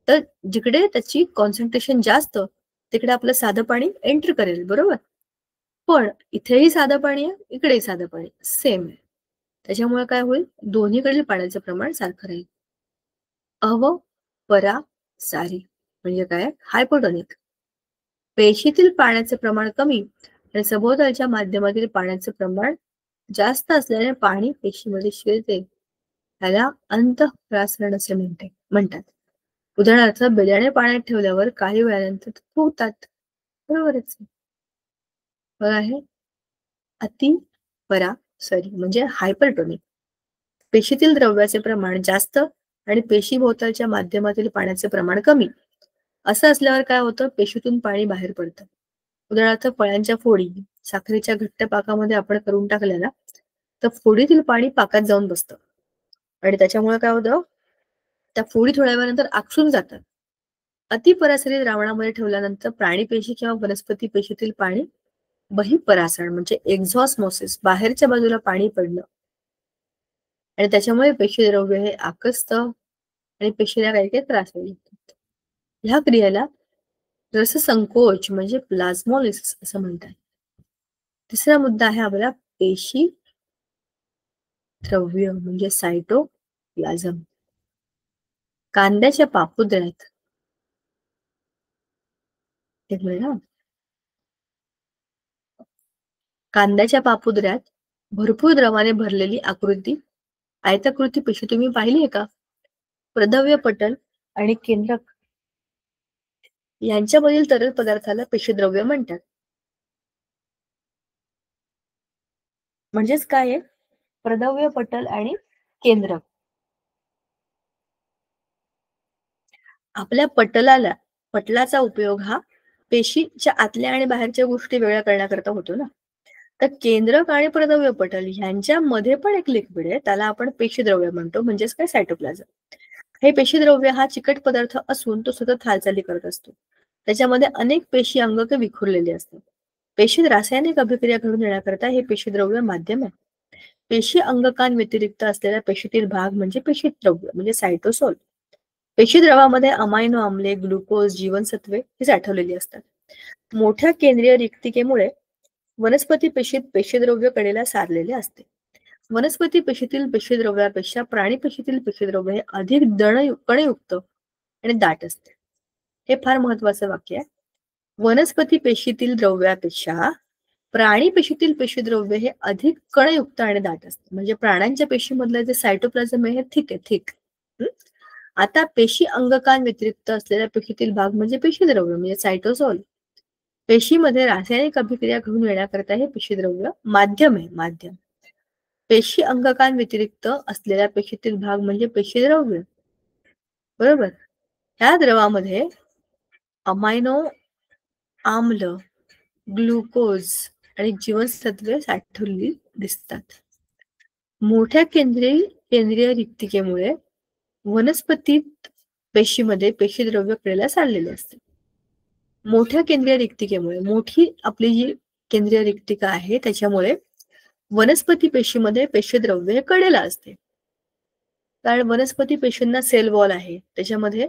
A: तर जिकडे त्याची कॉन्सन्ट्रेशन जास्त, तिकडे आपलं साधं पाणी एंटर करेल. बरोबर? पण इथेही साधं पाणी आहे, इकडेही साधं पाणी सेम आहे. त्याच्यामुळे काय होईल? दोन्हीकडील पाण्याचं प्रमाण सारखं राहील. अवपरासारी म्हणजे काय? हायपोटोनिक. पेशीतील पाण्याचे प्रमाण कमी आणि सभोवतालच्या माध्यमातील पाण्याचे प्रमाण जास्त असल्याने पाणी पेशीमध्ये शिरते. त्याला अंतःप्रासरण असे म्हणतात. उदाहरणार्थ बेदाणे पाण्यात ठेवल्यावर काही वेळानंतर ते फुगतात. बरोबरच. बघा, हे अतिपरासरी म्हणजे हायपरटोनिक. पेशीतील द्रव्याचे प्रमाण जास्त आणि पेशीभोवतालच्या माध्यमातील पाण्याचे प्रमाण कमी. असं असल्यावर काय होतं? पेशीतून पाणी बाहेर पडतं. उदाहरणार्थ फळांच्या फोडी साखरेच्या घट्ट पाकामध्ये आपण करून टाकल्या ना, तर फोडीतील पाणी पाकात जाऊन बसतं आणि त्याच्यामुळे काय होतं? त्या फोडी थोड्या वेळानंतर आकसून जातात. अतिपरासरी द्रावणामध्ये ठेवल्यानंतर प्राणी पेशी किंवा वनस्पती पेशीतील पाणी बहिःपरासरण म्हणजे एक्झॉस्मोसिस, बाहेरच्या बाजूला पाणी पडलं आणि त्याच्यामुळे पेशी द्रव्य हे आकसतं आणि पेशीला काही काही त्रास होऊ लागतात. ह्या क्रियेला रससंकोच म्हणजे प्लाझ्मोलिसिस असं म्हणतात. तिसरा मुद्दा आहे आपला पेशी द्रव्य म्हणजे सायटो सायटोप्लाझम. कांद्याच्या पापुद्र्यात एक मिनिट हा. कांद्याच्या पापुद्र्यात भरपूर द्रवाने भरलेली आयताकृती पेशी तुम्ही पाहिली आहे का? प्रदव्य पटल आणि केंद्रक यांच्यामधील तरल पदार्थाला पेशीद्रव्य म्हणतात. म्हणजेच काय आहे? प्रदव्य पटल आणि केंद्रक. आपल्या पटलाचा उपयोग हा पेशीच्या आतल्या आणि बाहेरच्या गोष्टी वेगळ्या करण्याकरता होतो ना. तर केंद्रक आणि प्रदव्य पटल ह्यांच्यामध्ये पण एक लिक्विड आहे, त्याला आपण पेशीद्रव्य म्हणतो, म्हणजेच काय सायटोप्लाझम. हे पेशीद्रव्य हा चिकट पदार्थ असून तो सतत हालचाली करत असतो. त्याच्यामध्ये अनेक पेशी अंगके विखुरलेली असतात. पेशीत रासायनिक अभिक्रिया घडून येण्याकरता हे पेशीद्रव्य माध्यम आहे. पेशी अंगकांव्यतिरिक्त असलेला पेशीतील भाग म्हणजे पेशीद्रव्य म्हणजे सायटोसोल. पेशीद्रवामध्ये अमायनो आम्ले, ग्लुकोज, जीवनसत्वे ही साठवलेली असतात. मोठ्या केंद्रीय रिक्तिकेमुळे वनस्पती पेशीत पेशीद्रव्य कडेला सारलेले असते. वनस्पती पेशीतील पेशीद्रव्यापेक्षा प्राणी पेशीतील पेशीद्रव्य हे अधिक कणयुक्त आणि दाट असते. हे फार महत्वाचं वाक्य आहे. वनस्पती पेशीतील द्रव्यापेक्षा प्राणी पेशीतील पेशीद्रव्य हे अधिक कणयुक्त आणि दाट असते. म्हणजे प्राण्यांच्या पेशीमधलं जे सायटोप्लाझम आहे हे थिक आहे, थिक. आता पेशी अंगकांव्यतिरिक्त असलेल्या पेशीतील भाग म्हणजे पेशीद्रव्य म्हणजे सायटोसोल. पेशीमध्ये रासायनिक अभिक्रिया घडून येण्याकरता हे पेशीद्रव्य माध्यम आहे, माध्यम. पेशी अंगकांव्यतिरिक्त असलेल्या पेशीतील भाग म्हणजे पेशीद्रव्य. बरोबर. ह्या द्रवामध्ये अमायनो आम्ल, ग्लुकोज आणि जीवनसत्वे साठवलेली दिसतात. मोठ्या केंद्रीय रिक्तिकेमुळे वनस्पतीत पेशीमध्ये पेशीद्रव्य कडेला सारलेले असते. मोठ्या केंद्रीय रिक्तिकेमुळे, मोठी आपली जी केंद्रीय रिक्तिका आहे त्याच्यामुळे वनस्पती पेशीमध्ये पेशीद्रव्य हे कडेला असते. कारण वनस्पती पेशींना सेल वॉल आहे, त्याच्यामध्ये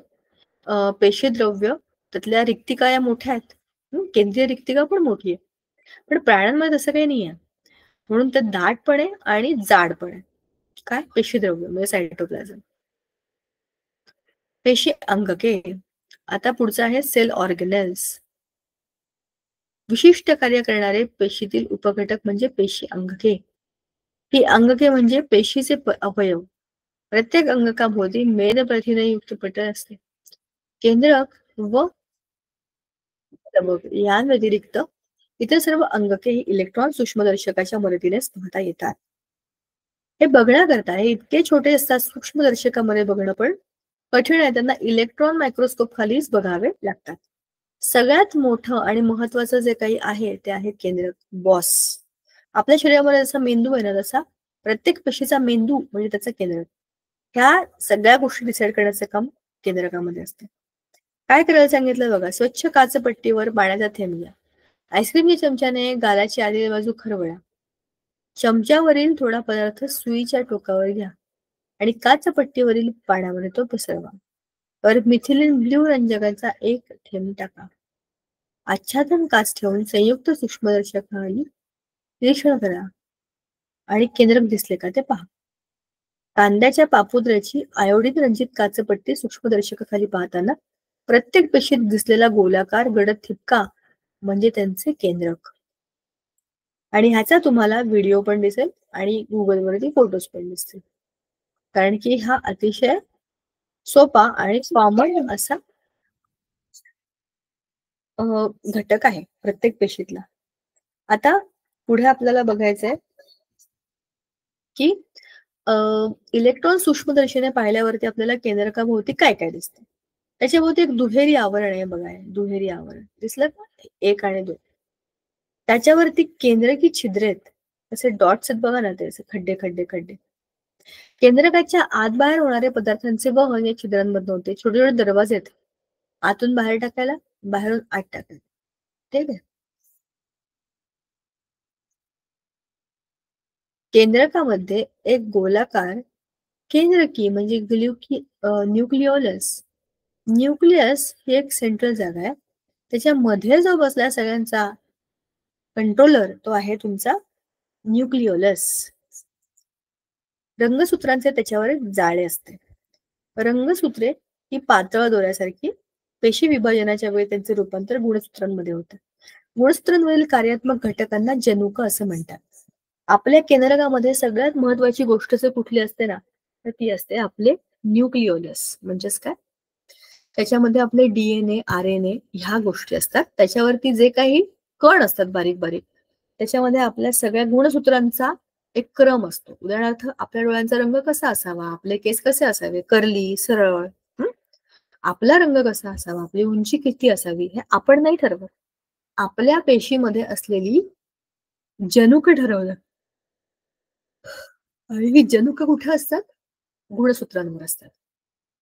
A: पेशीद्रव्य त्यातल्या रिक्तिका या मोठ्या आहेत. केंद्रीय रिक्तिका पण मोठी आहे, पण प्राण्यांमध्ये तसं काही नाही आहे. म्हणून ते दाटपणे आणि जाडपणे काय पेशीद्रव्य म्हणजे सायटोप्लाझम. पेशी अंगके. आता पुढचं आहे सेल ऑर्गेनेल्स. विशिष्ट कार्य करणारे पेशीतील उपघटक म्हणजे पेशी अंगके. ही अंगके म्हणजे पेशीचे अवयव. प्रत्येक अंगकाभोवती मेदप्रथिनयुक्त पटल असते. केंद्रक व यांव्यतिरिक्त इतर सर्व अंगके ही इलेक्ट्रॉन सूक्ष्मदर्शकाच्या मदतीने पाहता येतात. हे बघण्याकरता हे इतके छोटे असतात, सूक्ष्मदर्शकामध्ये बघणं पण कठीण आहे. त्यांना इलेक्ट्रॉन मायक्रोस्कोप खालीच बघावे लागतात. सगळ्यात मोठं आणि महत्वाचं जे काही आहे ते आहे केंद्रक, बॉस. आपल्या शरीरामध्ये जसा मेंदू आहे ना, तसा प्रत्येक पेशीचा मेंदू म्हणजे त्याचं केंद्रक. ह्या सगळ्या गोष्टी डिसाईड करण्याचं काम केंद्रकामध्ये असते. काय करायला सांगितलं बघा. स्वच्छ काचपट्टीवर पाण्याचा थेंब घ्या. आईस्क्रीमच्या चमच्याने गालाची आतली बाजू खरवळा. चमच्यावरील थोडा पदार्थ सुईच्या टोकावर घ्या आणि काचपट्टीवरील पाण्यामध्ये तो पसरवा. वर मिथिलीन ब्ल्यू रंजकाचा एक थेंब टाका. आच्छादन काच ठेवून संयुक्त सूक्ष्मदर्शकाखाली निरीक्षण करा आणि केंद्रक दिसले का ते पहा. कांद्याच्या पापुद्र्याची आयोडीन रंजित काचपट्टी सूक्ष्मदर्शकाखाली पाहताना प्रत्येक पेशीत दिसलेला गोलाकार गडद ठिपका म्हणजे त्यांचे केंद्रक. आणि ह्याचा तुम्हाला व्हिडिओ पण दिसेल आणि गुगलवरती फोटोज पण दिसतील. कारण की हा अतिशय सोपा आणि कॉमन असा घटक आहे प्रत्येक पेशीतला. आता पुढे आपल्याला बघायचंय की इलेक्ट्रॉन सूक्ष्मदर्शीने पाहिल्यावरती आपल्याला केंद्रकाभोवती काय काय दिसतं. त्याच्याभोवती एक दुहेरी आवरण आहे बघा. दुहेरी आवरण दिसलं का? 1 आणि 2. त्याच्यावरती केंद्रकी छिद्र आहेत, असे डॉट्स आहेत बघा ना, ते असे खड्डे खड्डे खड्डे. केंद्रकाच्या आत बाहेर होणारे पदार्थांचे वहन या छिद्रांमधून होते. छोटे छोटे दरवाजे आहेत आतून बाहेर टाकायला, बाहेरून आत टाकायला. ठीक आहे. केंद्रकामध्ये एक गोलाकार केंद्रकी म्हणजे न्यूक्लिओलस. न्यूक्लियस ही एक सेंट्रल जागा आहे. त्याच्यामध्ये जो बसला सगळ्यांचा कंट्रोलर तो आहे तुमचा न्यूक्लिओलस. रंगसूत्रांचे त्याच्यावर एक जाळे असते. रंगसूत्रे ही पातळ दोऱ्यासारखी पेशी विभाजनाच्या वेळी त्यांचे रूपांतर गुणसूत्रांमध्ये होते. गुणसूत्रांवरील कार्यात्मक घटकांना जनुक असं म्हणतात. आपल्या केंद्रकामध्ये सगळ्यात महत्वाची गोष्ट जर कुठली असते ना, तर ती असते आपले न्यूक्लिओलस. म्हणजेच काय, त्याच्यामध्ये आपले DNA, RNA ह्या गोष्टी असतात. त्याच्यावरती जे काही कण असतात बारीक बारीक, त्याच्यामध्ये आपल्या सगळ्या गुणसूत्रांचा एक क्रम असतो. उदाहरणार्थ, आपल्या डोळ्यांचा रंग कसा असावा, आपले केस कसे असावे, कर्ली, सरळ, आपला रंग कसा असावा, आपली उंची किती असावी, हे आपण नाही ठरवत. आपल्या पेशीमध्ये असलेली जनुक ठरवलं. आणि ही जनुक कुठे असतात? गुणसूत्रांवर असतात.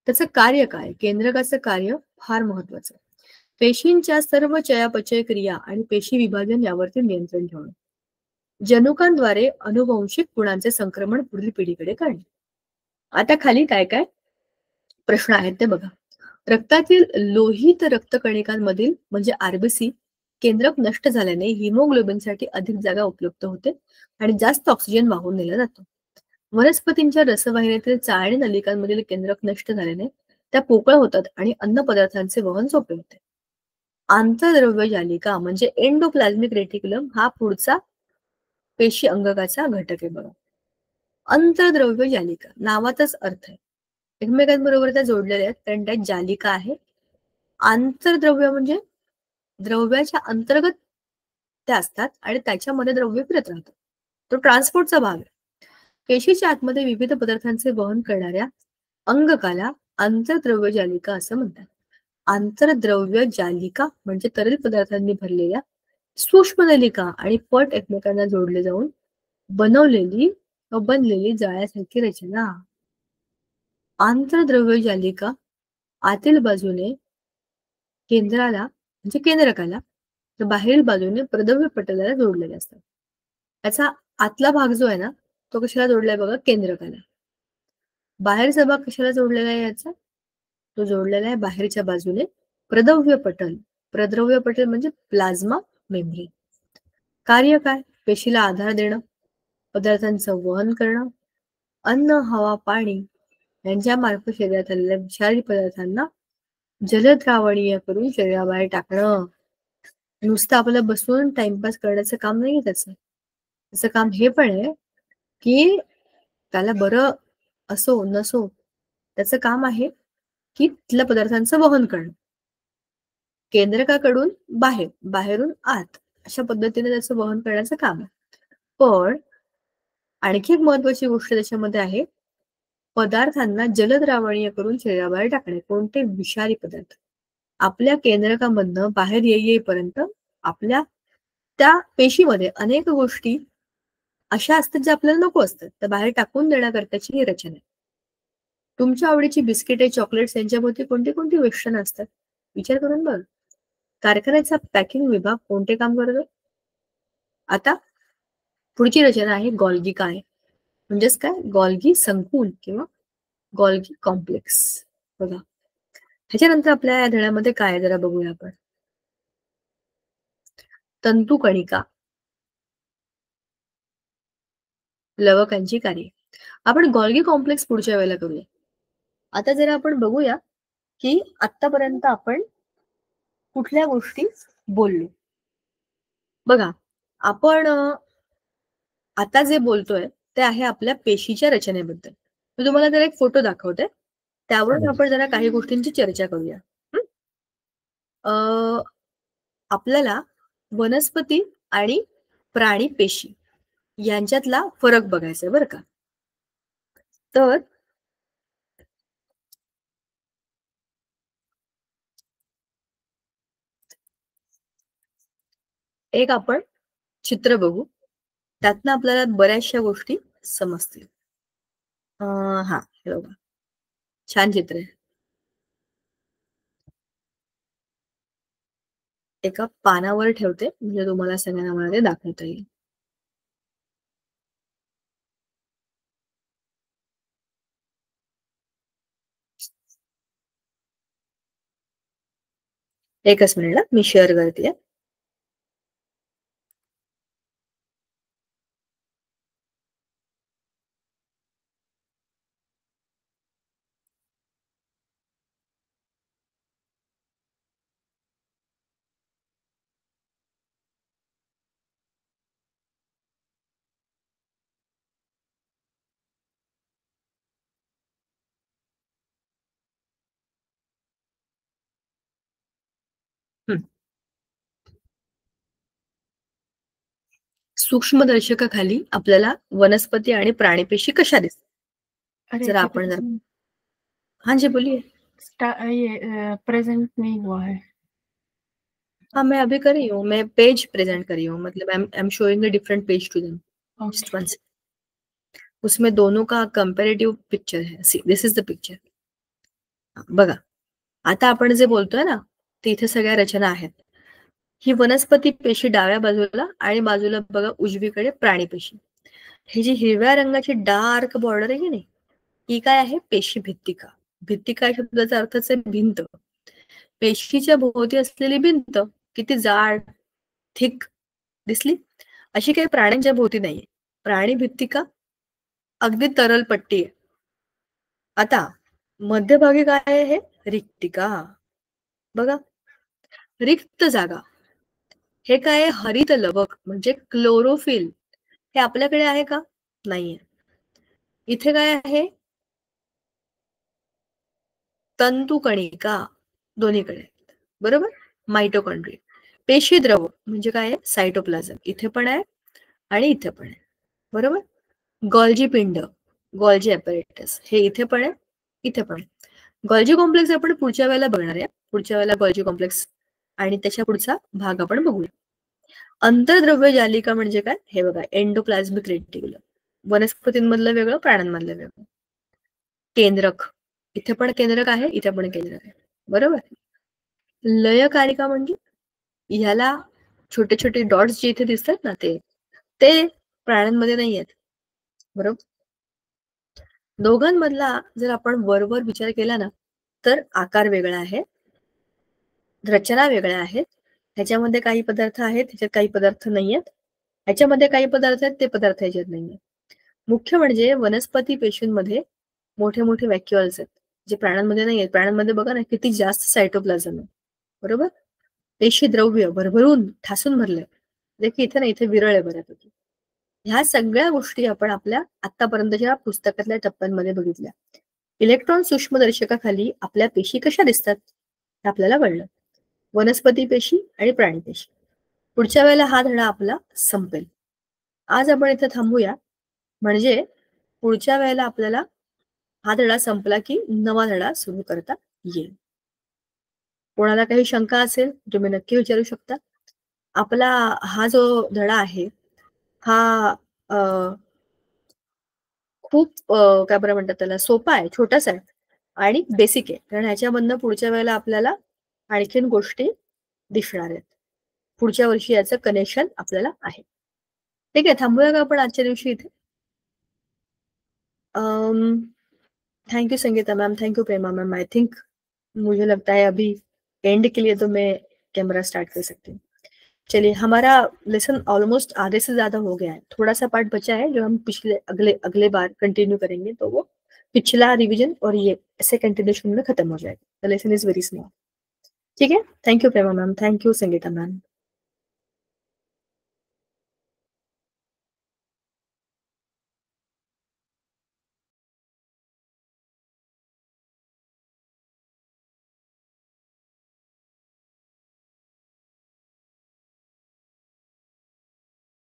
A: त्याचं कार्य काय? केंद्रकाचं कार्य फार महत्वाचं. पेशींच्या सर्व चयापचय क्रिया आणि पेशी विभाजन यावरती नियंत्रण ठेवणं. जनुकांद्वारे अनुवंशिक गुणांचे संक्रमण पुढील पिढीकडे करणे. आता खाली काय काय प्रश्न आहेत ते बघा. रक्तातील लोहित रक्तकणिकांमधील म्हणजे RBC केंद्रक नष्ट झाल्याने हिमोग्लोबिनसाठी अधिक जागा उपयुक्त होते आणि जास्त ऑक्सिजन वाहून नेला जातो. वनस्पतींच्या रसवाहिन्यातील चाळणी नलिकांमधील केंद्रक नष्ट झाल्याने त्या पोकळ होतात आणि अन्न पदार्थांचे वहन सोपे होते. आंतरद्रव्य जालिका म्हणजे एंडोप्लाझ्मिक रेटिक्युलम हा पुढचा पेशी अंगकाचा घटक आहे बघा. आंतरद्रव्य जालिका नावातच अर्थ आहे. एकमेकांबरोबर त्या जोडलेल्या आहेत कारण त्यात जालिका आहे. आंतरद्रव्य म्हणजे द्रव्याच्या अंतर्गत त्या असतात आणि त्याच्यामध्ये द्रव्य फिरत राहतं. तो ट्रान्सपोर्टचा भाग आहे. पेशीच्या आतमध्ये विविध पदार्थांचे वहन करणाऱ्या अंगकाला आंतरद्रव्य जालिका असं म्हणतात. आंतरद्रव्य जालिका म्हणजे तरल पदार्थांनी भरलेल्या सूक्ष्म नलिका आणि पट एकमेकांना जोडले जाऊन बनलेली जाळ्यासारखी रचना. आंतरद्रव्य जालिका आतील बाजूने केंद्राला म्हणजे केंद्रकाला, तर बाहेरील बाजूने प्रद्रव्य पटलाला जोडलेले असतात. याचा आतला भाग जो आहे ना, तो कशाला जोडलाय बघा, केंद्रकाला. बाहेरचा भाग कशाला जोडलेला आहे याचा, तो जोडलेला आहे बाहेरच्या बाजूने प्रद्रव्य पटल म्हणजे प्लाझ्मा मेम्ब्रेन. कार्य काय? पेशीला आधार देणं, पदार्थांचं वहन करणं, अन्न, हवा, पाणी यांच्या मार्फत शरीरात आलेल्या विषारी पदार्थांना जलद्रावणीय करून शरीराबाहेर टाकणं. नुसतं आपलं बसून टाइमपास करण्याचं काम नाहीये त्याचं काम हे पण आहे की त्याला बरं असो नसो, त्याचं काम आहे की तिथल्या पदार्थांचं वहन करणं. केंद्रकाकडून बाहेरून आत अशा पद्धतीने त्याचं वहन करण्याचं काम आहे. पण आणखी एक महत्वाची गोष्ट त्याच्यामध्ये आहे, पदार्थांना जलद्रावणीय करून शरीराबाहेर टाकणे. कोणते? विषारी पदार्थ. आपल्या केंद्रकामधनं बाहेर येईपर्यंत आपल्या त्या पेशीमध्ये अनेक गोष्टी अशा असतात ज्या आपल्याला नको असतात, त्या बाहेर टाकून देण्याकरताची ही रचना आहे. तुमच्या आवडीची बिस्किटे, चॉकलेट्स यांच्याभोवती कोणती कोणती वेष्टनं असतात? विचार करून बघ. कारखान्याचा पॅकिंग विभाग कोणते काम करतो? आता पुढची रचना आहे गॉल्गी काय, म्हणजेच काय, गॉल्गी संकुल किंवा गॉल्गी कॉम्प्लेक्स. बघा, ह्याच्यानंतर आपल्या या धड्यामध्ये काय जरा बघूया आपण. तंतुकणिका, लवकांची कार्य. आपण गॉल्गी कॉम्प्लेक्स पुढच्या वेळेला करूया. आता जरा आपण बघूया की आतापर्यंत आपण कुठल्या गोष्टी बोललो. बघा, आपण आता जे बोलतोय ते आहे आपल्या पेशीच्या रचनेबद्दल. मी तुम्हाला जरा एक फोटो दाखवते, त्यावरून आपण जरा काही गोष्टींची चर्चा करूया. आपल्याला वनस्पती आणि प्राणी पेशी यांच्यातला फरक बघायचा बरं का. तर एक आपण चित्र बघू, त्यातनं आपल्याला बऱ्याचशा गोष्टी समजतील. हा, हे बघा, छान चित्र आहे. एका पानावर ठेवते म्हणजे तुम्हाला सगळ्यांना मला ते दाखवता येईल. एकच मिनिट, मी शेअर करते. सूक्ष्मदर्शकाखाली आपल्याला वनस्पती आणि प्राणीपेशी कशा दिसतात?
B: अरे
A: जर आपण जर हाँ जी बोलिए।
B: ये प्रेजेंट नहीं हुआ है।
A: हाँ मैं अभी कर रही हूँ, मैं पेज प्रेजेंट कर रही हूँ, मतलब I am showing a different page to them. Just one second. उसमें दोनों का कंपॅरेटिव्ह पिक्चर है। See this is the picture. बघा, आता आपण जे बोलतोय ना, ते इथे सगळ्या रचना आहेत. ही वनस्पती पेशी डाव्या बाजूला आणि बाजूला बघा उजवीकडे प्राणी पेशी. ही जी हिरव्या रंगाची डार्क बॉर्डर आहे की नाही, ही काय आहे? पेशी भित्तिका. भित्तिका या शब्दाचा अर्थच आहे भिंत. पेशीच्या भोवती असलेली भिंत किती जाड, थिक दिसली? अशी काही प्राण्यांच्या भोवती नाहीये. प्राणी भित्तिका अगदी तरल पट्टी आहे. आता मध्यभागी काय आहे? हे रिक्तिका. बघा, रिक्त जागा. हे काय आहे? हरित लवक म्हणजे क्लोरोफिल. हे आपल्याकडे आहे का? नाहीये. इथे काय आहे? तंतुकणिका दोन्हीकडे, बरोबर? माइटोकॉन्ड्रिया. पेशी द्रव म्हणजे काय आहे? सायटोप्लाझम. इथे पण आहे आणि इथे पण आहे, बरोबर? गॉल्जी पिंड, गॉल्जी ॲपॅरेटस हे इथे पण आहे, इथे पण आहे. गॉल्जी कॉम्प्लेक्स आपण पुढच्या वेळेला बघणार आहे. पुढच्या वेळेला गॉल्जी कॉम्प्लेक्स आणि त्याच्या पुढचा भाग आपण बघूया. अंतर्द्रव्य जालिका म्हणजे काय? हे बघा, एंडोप्लाझ्मिक रेटिक्युलम. वनस्पतींमधलं वेगळं, प्राण्यांमधलं वेगळं. केंद्रक, इथे पण केंद्रक आहे, इथे पण केंद्रक आहे, बरोबर? लयकारिका म्हणजे ह्याला छोटे छोटे डॉट्स जे इथे दिसतात ना, ते प्राण्यांमध्ये नाही आहेत, बरोबर? दोघांमधला जर आपण वरवर विचार केला ना, तर आकार वेगळा आहे, रचना वेगळ्या आहेत. ह्याच्यामध्ये काही पदार्थ आहेत, ह्याच्यात काही पदार्थ नाहीयेत. ह्याच्यामध्ये काही पदार्थ आहेत, ते पदार्थ ह्याच्यात नाहीयेत. मुख्य म्हणजे वनस्पती पेशींमध्ये मोठे मोठे व्हॅक्युअल्स आहेत, जे प्राण्यांमध्ये नाही आहेत. प्राण्यांमध्ये बघा ना, किती जास्त सायटोप्लाझम आहे, बरोबर? पेशी द्रव्य भरभरून ठासून भरलंय, जे की इथे नाही, इथे विरळ आहे बऱ्यापैकी. ह्या सगळ्या गोष्टी आपण आपल्या आतापर्यंतच्या पुस्तकातल्या टप्प्यांमध्ये बघितल्या. इलेक्ट्रॉन सूक्ष्मदर्शकाखाली आपल्या पेशी कशा दिसतात हे आपल्याला कळलं. वनस्पती पेशी आणि प्राणी पेशी. पुढच्या वेळेला हा धडा आपला संपेल. आज आपण इथे थांबूया, म्हणजे पुढच्या वेळेला आपल्याला हा धडा संपला की नवा धडा सुरू करता येईल. कोणाला काही शंका असेल तुम्ही नक्की विचारू शकता. आपला हा जो धडा आहे हा खूप काय बरं म्हणतात त्याला, सोपा आहे, छोटासा आहे आणि बेसिक आहे. कारण ह्याच्यामधनं पुढच्या वेळेला आपल्याला आणखीन गोष्टी दिसणार आहेत. पुढच्या वर्षी याचं कनेक्शन आपल्याला आहे. ठीक आहे, थांबूया का आपण आजच्या दिवशी इथे? Thank you Sangeeta ma'am, thank you Prema ma'am. I think मुझे लगता है अभी एंड के लिए तो मैं कैमरा स्टार्ट कर सकती हूँ। चलिए, हमारा लेसन ऑलमोस्ट आधे से ज्यादा हो गया है। थोड़ा सा पार्ट बचा है जो हम पिछले अगले बार कंटिन्यू करेंगे, तो वो पिछला रिवीजन और ये ऐसे कंटिन्यूशन में खत्म हो जाएगा। The lesson is very small. ठीक है, thank you Prema ma'am, thank you Sangeeta ma'am.